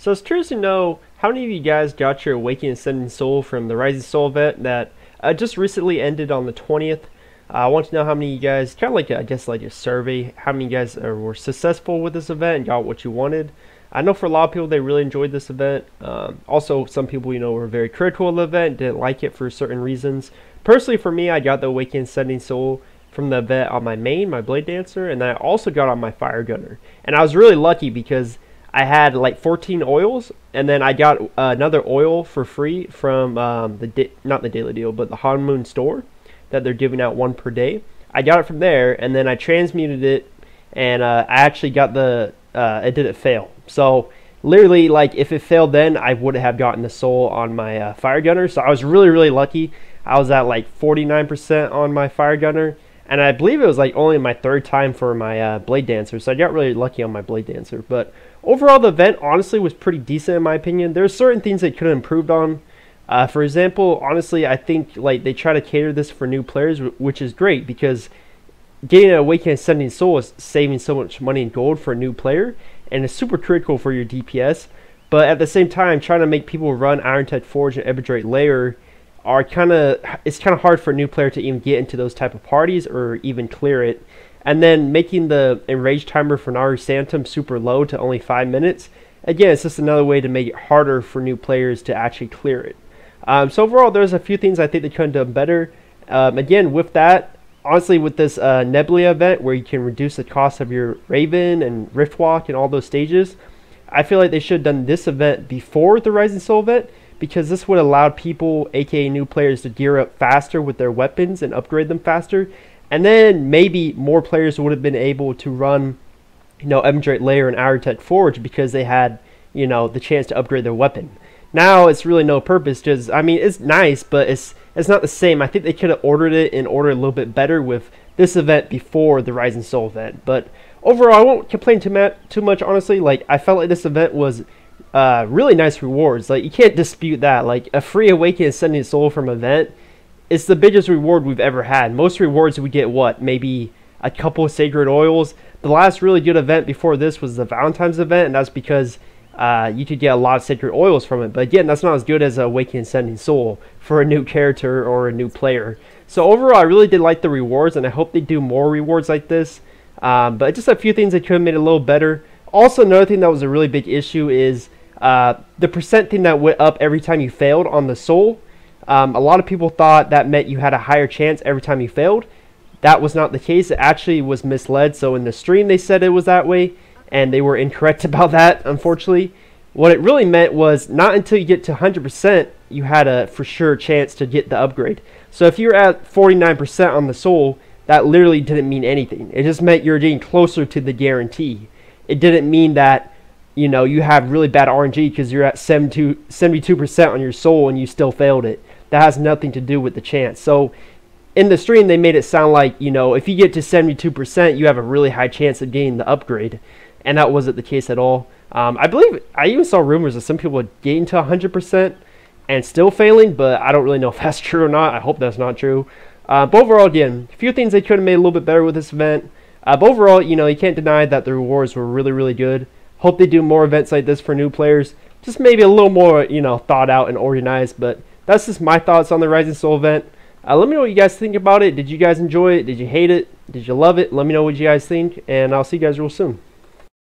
So I was curious to know how many of you guys got your Awakening Ascending Soul from the Rising Soul event that just recently ended on the 20th. I want to know how many of you guys, kind of like I guess like a survey, how many of you guys were successful with this event and got what you wanted. I know for a lot of people they really enjoyed this event. Also, some people were very critical of the event, didn't like it for certain reasons. Personally, for me, I got the Awakening Ascending Soul from the event on my main, my Blade Dancer, and then I also got on my Fire Gunner. And I was really lucky because I had like 14 oils, and then I got another oil for free from not the daily deal, but the Honmoon store that they're giving out one per day. I got it from there, and then I transmuted it, and I actually got it didn't fail. So literally, like if it failed, then I would have gotten the soul on my Fire Gunner. So I was really lucky. I was at like 49% on my Fire Gunner. And I believe it was like only my third time for my Blade Dancer, so I got really lucky on my Blade Dancer. But overall, the event honestly was pretty decent in my opinion. There's certain things they could have improved on. For example, honestly, I think like they try to cater this for new players, which is great because getting an Awakening Ascending Soul is saving so much money in gold for a new player, and it's super critical for your DPS. But at the same time, trying to make people run Iron-Tech Forge and Ebondrake Lair it's kind of hard for a new player to even get into those type of parties or even clear it. And then making the enrage timer for Naru Sanctum super low to only 5 minutes, again, it's just another way to make it harder for new players to actually clear it. So overall, there's a few things I think they could have done better. Again, with that, honestly, with this Nebula event where you can reduce the cost of your Raven and Riftwalk and all those stages, I feel like they should have done this event before the Rising Soul event, because this would allow people, aka new players, to gear up faster with their weapons and upgrade them faster. And then maybe more players would have been able to run, Ebondrake Lair and Iron-Tech Forge because they had, the chance to upgrade their weapon. Now it's really no purpose, because, I mean, it's nice, but it's not the same. I think they could have ordered it and ordered a little bit better with this event before the Rising Soul event. But overall, I won't complain too much, honestly. Like, I felt like this event was really nice rewards. Like, you can't dispute that. Like, a free Awakening Ascending Soul from event, it's the biggest reward we've ever had. Most rewards we get maybe a couple of sacred oils. The last really good event before this was the Valentine's event, and that's because you could get a lot of sacred oils from it. But again, that's not as good as Awakening Ascending Soul for a new character or a new player. So overall, I really did like the rewards, and I hope they do more rewards like this. But just a few things they could have made a little better. Also, another thing that was a really big issue is the percent thing that went up every time you failed on the soul. A lot of people thought that meant you had a higher chance every time you failed. That was not the case. It actually was misled. So in the stream they said it was that way, and they were incorrect about that, unfortunately. What it really meant was not until you get to 100% you had a for sure chance to get the upgrade. So if you're at 49% on the soul, that literally didn't mean anything. It just meant you're getting closer to the guarantee. It didn't mean that you have really bad RNG because you're at 72% on your soul and you still failed it. That has nothing to do with the chance. So in the stream, they made it sound like, if you get to 72%, you have a really high chance of getting the upgrade. And that wasn't the case at all. I believe, I even saw rumors of some people getting to 100% and still failing, but I don't really know if that's true or not. I hope that's not true. But overall, again, a few things they could have made a little bit better with this event. But overall, you can't deny that the rewards were really good. Hope they do more events like this for new players. Just maybe a little more, thought out and organized. But that's just my thoughts on the Rising Soul event. Let me know what you guys think about it. Did you guys enjoy it? Did you hate it? Did you love it? Let me know what you guys think. And I'll see you guys real soon.